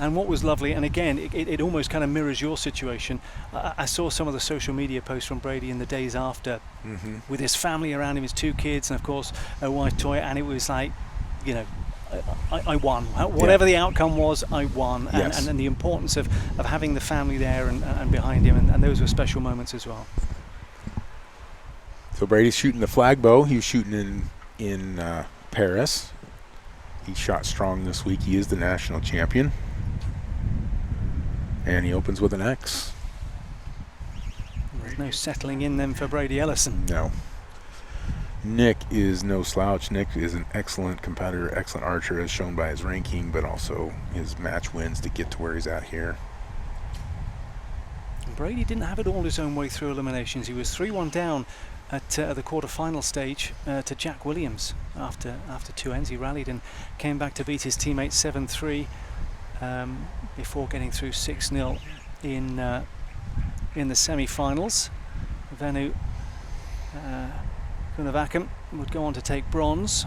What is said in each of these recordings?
And what was lovely, and again, it almost kind of mirrors your situation. I saw some of the social media posts from Brady in the days after, with his family around him, his 2 kids, and of course a wife Toya, and it was like, you know, I won. Whatever the outcome was, I won. Yes. And the importance of having the family there and behind him, and those were special moments as well. So Brady's shooting the flag bow. He was shooting in Paris. He shot strong this week. He is the national champion. And he opens with an X. There's no settling in then for Brady Ellison. No. Nick is no slouch. Nick is an excellent competitor, excellent archer, as shown by his ranking, but also his match wins to get to where he's at here. Brady didn't have it all his own way through eliminations. He was 3-1 down at the quarter-final stage to Jack Williams after 2 ends. He rallied and came back to beat his teammate 7-3 before getting through 6-0 in the semi-finals. Venu Gunavakan would go on to take bronze,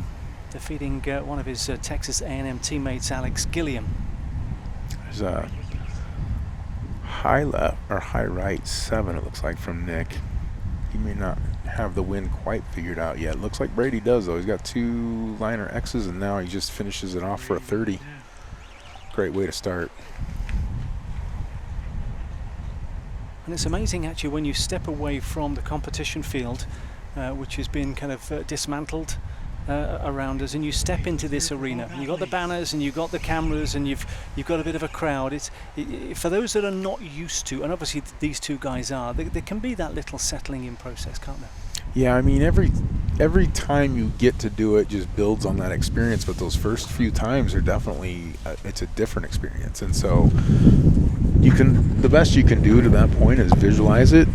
defeating one of his Texas A&M teammates, Alex Gilliam. There's a high left or high right 7, it looks like, from Nick. He may not have the win quite figured out yet. Looks like Brady does, though. He's got 2 liner X's, and now he just finishes it off for a 30. Great way to start. And it's amazing, actually, when you step away from the competition field, which has been kind of dismantled around us, and you step into this arena. You've got the banners and you've got the cameras and you've got a bit of a crowd. For those that are not used to, and obviously these 2 guys are, there can be that little settling in process, can't there? Yeah, I mean, every time you get to do it just builds on that experience, but those first few times are definitely it's a different experience. And so the best you can do to that point is visualize it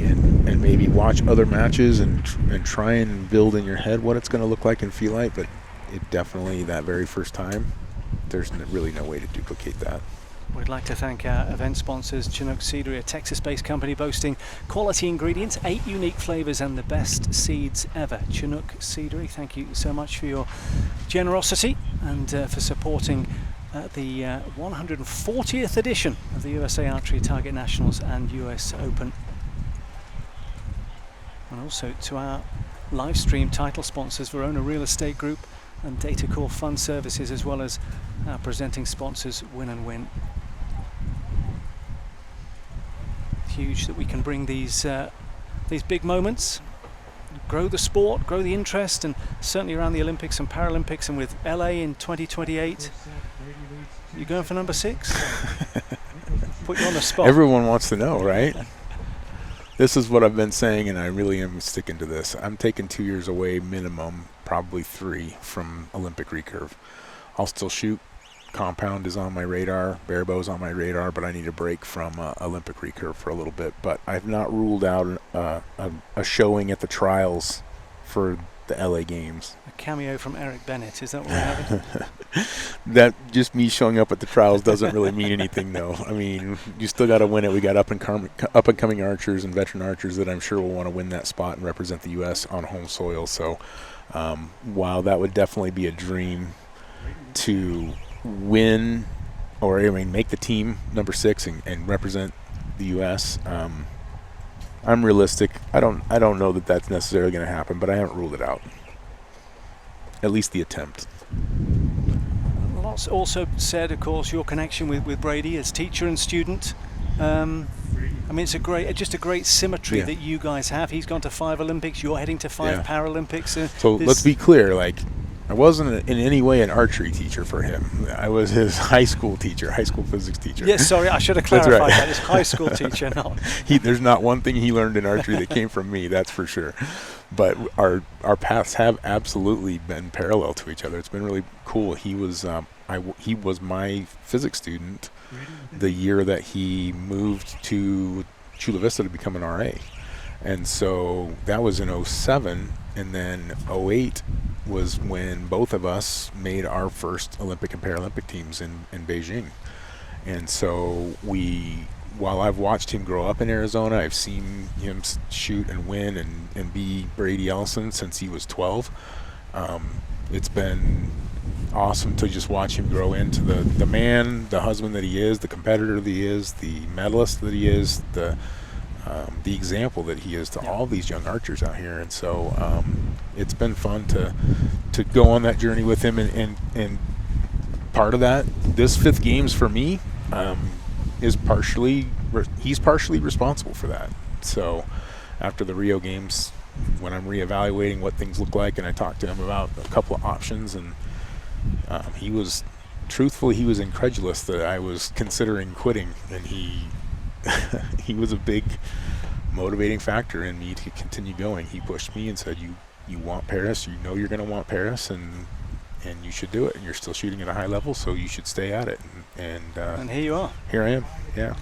and maybe watch other matches and try and build in your head what it's going to look like and feel like. But it definitely, that very first time, there's really no way to duplicate that. We'd like to thank our event sponsors, Chinook Seedery, a Texas-based company boasting quality ingredients, 8 unique flavors, and the best seeds ever. Chinook Seedery, thank you so much for your generosity and for supporting the 140th edition of the USA Archery Target Nationals and US Open. And also to our live stream title sponsors, Verona Real Estate Group and Data Core Fund Services, as well as our presenting sponsors, Win and Win. Huge that we can bring these big moments, grow the sport, grow the interest, and certainly around the Olympics and Paralympics, and with LA in 2028. You going for number 6? Put you on the spot. Everyone wants to know, right? This is what I've been saying, and I really am sticking to this. I'm taking 2 years away minimum, probably 3, from Olympic recurve. I'll still shoot. Compound is on my radar, barebow is on my radar, but I need a break from Olympic recurve for a little bit. But I've not ruled out a showing at the trials for the LA Games. A cameo from Eric Bennett, is that what we're having? That just me showing up at the trials doesn't really mean anything, though. I mean, you still got to win it. We got up and coming archers and veteran archers that I'm sure will want to win that spot and represent the U.S. on home soil. So while that would definitely be a dream to win, or I mean make the team number 6 and represent the U.S., I'm realistic. I don't know that that's necessarily going to happen, but I haven't ruled it out. At least the attempt. Lots also said, of course, your connection with Brady as teacher and student. I mean, it's just a great symmetry that you guys have. He's gone to 5 Olympics. You're heading to 5 Paralympics. So let's be clear. Like, I wasn't in any way an archery teacher for him. I was his high school teacher, high school physics teacher. Yes, sorry, I should have clarified that. His high school teacher, not. There's not one thing he learned in archery that came from me, that's for sure. But our paths have absolutely been parallel to each other. It's been really cool. He was my physics student the year that he moved to Chula Vista to become an RA. And so that was in 07, and then 08 was when both of us made our first Olympic and Paralympic teams in Beijing. And so while I've watched him grow up in Arizona, I've seen him shoot and win and be Brady Ellison since he was 12. It's been awesome to just watch him grow into the man, the husband that he is, the competitor that he is, the medalist that he is, the example that he is to all these young archers out here. And so it's been fun to go on that journey with him. And part of that, this 5th games for me, is he's partially responsible for that. So after the Rio games, when I'm reevaluating what things look like, and I talked to him about a couple of options, and he was incredulous that I was considering quitting, and he was a big motivating factor in me to continue going. He pushed me and said, you want Paris, you know you're going to want Paris, and you should do it, and you're still shooting at a high level, so you should stay at it. And here you are. Here I am, yeah.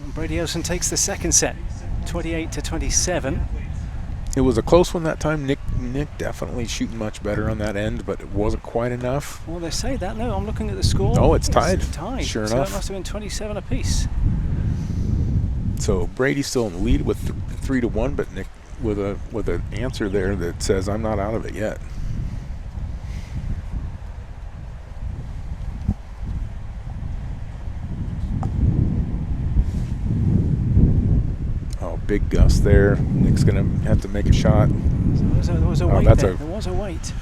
And Brady Ellison takes the second set, 28-27. It was a close one that time. Nick definitely shooting much better on that end, but it wasn't quite enough. Well, they say that. No, I'm looking at the score. Oh, it's tied. Tied. Sure so enough. It must have been 27 apiece. So Brady's still in the lead with 3-1, but Nick with an answer there that says, I'm not out of it yet. Oh, big gust there. Nick's going to have to make a shot. So there was a weight there. There was a weight.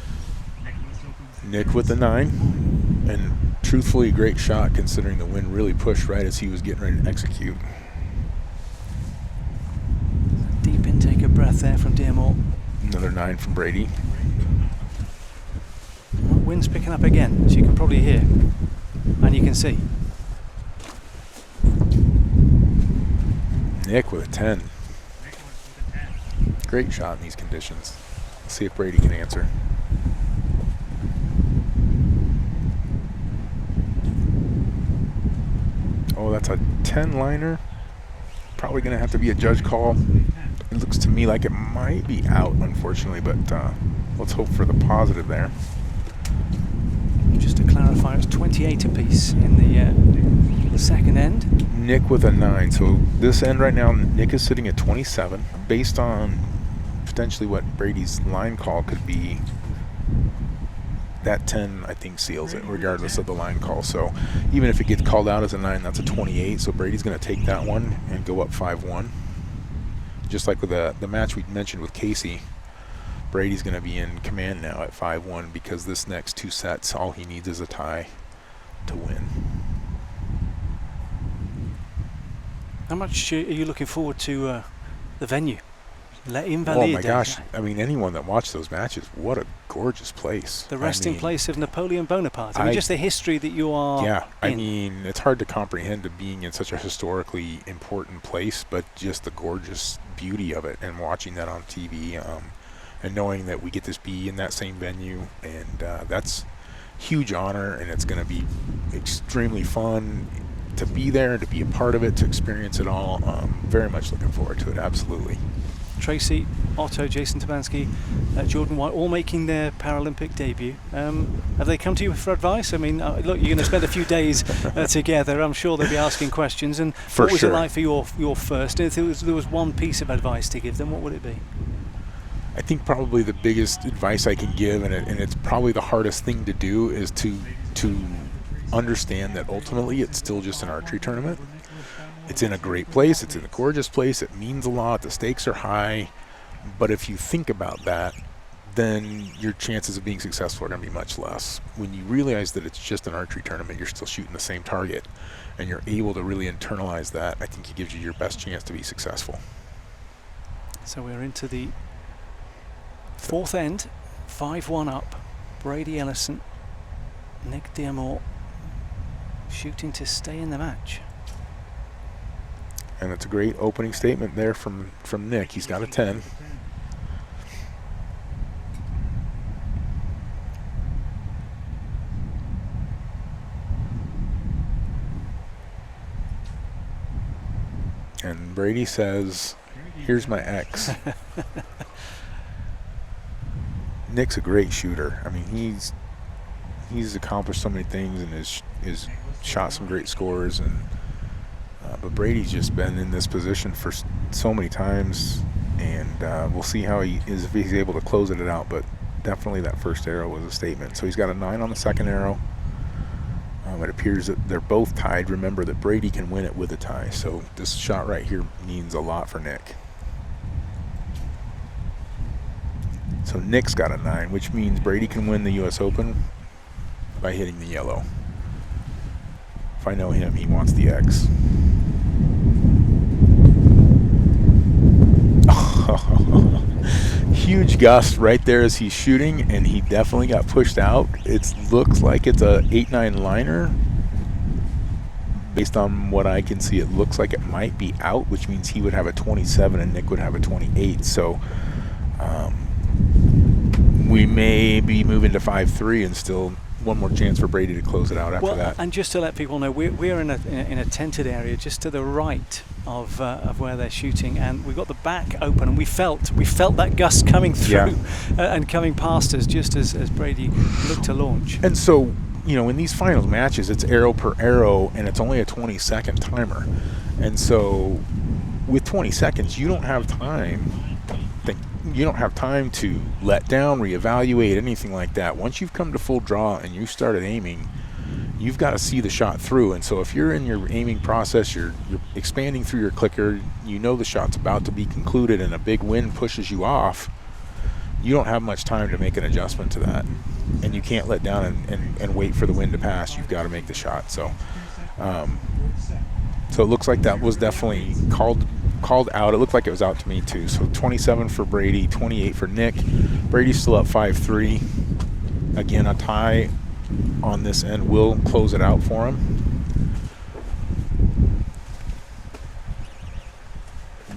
Nick with the 9. And truthfully, a great shot considering the wind really pushed right as he was getting ready to execute. Deep intake of breath there from Dearmore. Another 9 from Brady. Well, wind's picking up again, as you can probably hear. And you can see. Nick with a 10. Great shot in these conditions. Let's see if Brady can answer. Oh, that's a 10 liner. Probably going to have to be a judge call. It looks to me like it might be out, unfortunately, but let's hope for the positive there. Just to clarify, it's 28 apiece in the second end. Nick with a 9. So this end right now, Nick is sitting at 27. Based on potentially what Brady's line call could be, that 10, I think, seals it, regardless of the line call. So even if it gets called out as a 9, that's a 28. So Brady's going to take that one and go up 5-1. Just like with the match we mentioned with Casey, Brady's going to be in command now at 5-1 because this next 2 sets, all he needs is a tie to win. How much are you looking forward to the venue? Oh my gosh, I mean, anyone that watched those matches, what a gorgeous place. The resting place of Napoleon Bonaparte. I mean, just the history that you are Yeah, in. I mean, it's hard to comprehend to being in such a historically important place, but just the gorgeous beauty of it and watching that on TV and knowing that we get to be in that same venue, and that's huge honor, and it's going to be extremely fun to be there, to be a part of it, to experience it all. Very much looking forward to it, absolutely. Tracy, Otto, Jason Tabansky, Jordan White, all making their Paralympic debut. Have they come to you for advice? I mean, look, you're going to spend a few days together. I'm sure they'll be asking questions. And what was it like for your first? If there was one piece of advice to give them, what would it be? I think probably the biggest advice I can give, and it's probably the hardest thing to do, is to understand that ultimately it's still just an archery tournament. It's in a great place. It's in a gorgeous place. It means a lot. The stakes are high. But if you think about that, then your chances of being successful are going to be much less. When you realize that it's just an archery tournament, you're still shooting the same target, and you're able to really internalize that, I think it gives you your best chance to be successful. So we're into the fourth end, 5-1 up. Brady Ellison, Nick Dearmore shooting to stay in the match. And it's a great opening statement there from Nick. He's got a 10. And Brady says, here's my X. Nick's a great shooter. I mean, he's accomplished so many things and is shot some great scores, and but Brady's just been in this position for so many times, and we'll see how he is, if he's able to close it out. But definitely that first arrow was a statement. So he's got a 9 on the second arrow. It appears that they're both tied. Remember that Brady can win it with a tie, so this shot right here means a lot for Nick. So Nick's got a 9, which means Brady can win the U.S. Open by hitting the yellow. If I know him, he wants the X. Huge gust right there as he's shooting, and he definitely got pushed out. It looks like it's a 8-9 liner. Based on what I can see, it looks like it might be out, which means he would have a 27 and Nick would have a 28. So we may be moving to 5-3 and still one more chance for Brady to close it out after that. And just to let people know, we're in a tented area just to the right of where they're shooting, and we've got the back open, and we felt that gust coming through and coming past us just as Brady looked to launch. And so, you know, in these finals matches, it's arrow per arrow, and it's only a 20-second timer. And so with 20 seconds, you don't have time. You don't have time to let down, reevaluate, anything like that. Once you've come to full draw and you started aiming, you've got to see the shot through. And so if you're in your aiming process, you're expanding through your clicker, you know the shot's about to be concluded and a big wind pushes you off, you don't have much time to make an adjustment to that. And you can't let down and wait for the wind to pass. You've got to make the shot. So so it looks like that was definitely called out. It looked like it was out to me too. So 27 for Brady, 28 for Nick. Brady's still up 5-3. Again, a tie on this end will close it out for him.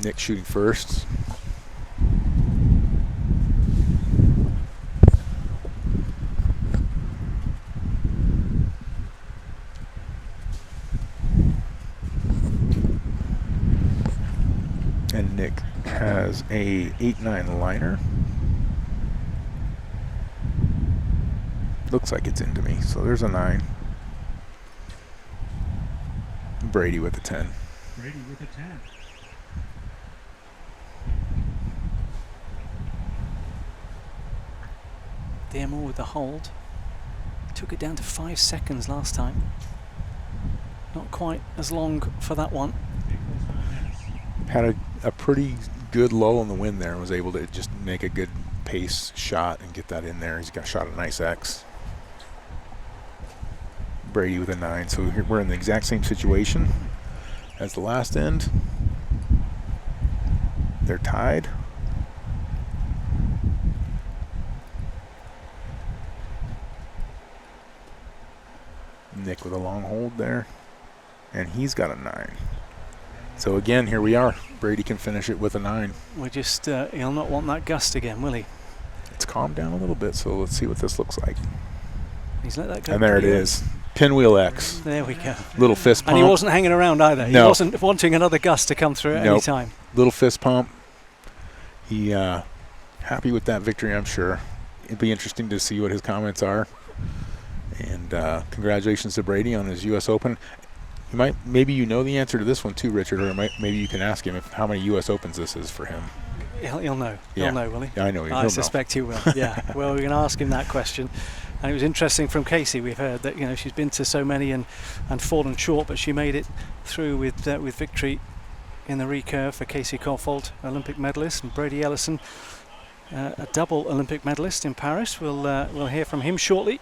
Nick shooting first. And Nick has a 8-9 liner. Looks like it's into me, so there's a 9. Brady with a 10. Brady with a 10. Dearmore with the hold. Took it down to 5 seconds last time. Not quite as long for that one. Had a pretty good lull in the wind there and was able to just make a good pace shot and get that in there. He's got shot a nice X. Brady with a 9. So we're in the exact same situation as the last end. They're tied. Nick with a long hold there. And he's got a 9. So again, here we are. Brady can finish it with a 9. We're just, he'll not want that gust again, will he? It's calmed down a little bit, so let's see what this looks like. He's let that go. And there it is. Pinwheel X. There we go. Little fist pump. And he wasn't hanging around either. No. He wasn't wanting another gust to come through at any time. Little fist pump. He happy with that victory, I'm sure. It'd be interesting to see what his comments are. And congratulations to Brady on his U.S. Open. Maybe you know the answer to this one too, Richard, or maybe you can ask him how many U.S. Opens this is for him. He'll know. Yeah. He'll know, will he? Yeah, I know. I suspect he will. Yeah. Well, we're going to ask him that question. And it was interesting from Casey. We've heard that she's been to so many and fallen short, but she made it through with victory in the recurve for Casey Caulfield, Olympic medalist, and Brady Ellison, a double Olympic medalist in Paris. We'll hear from him shortly.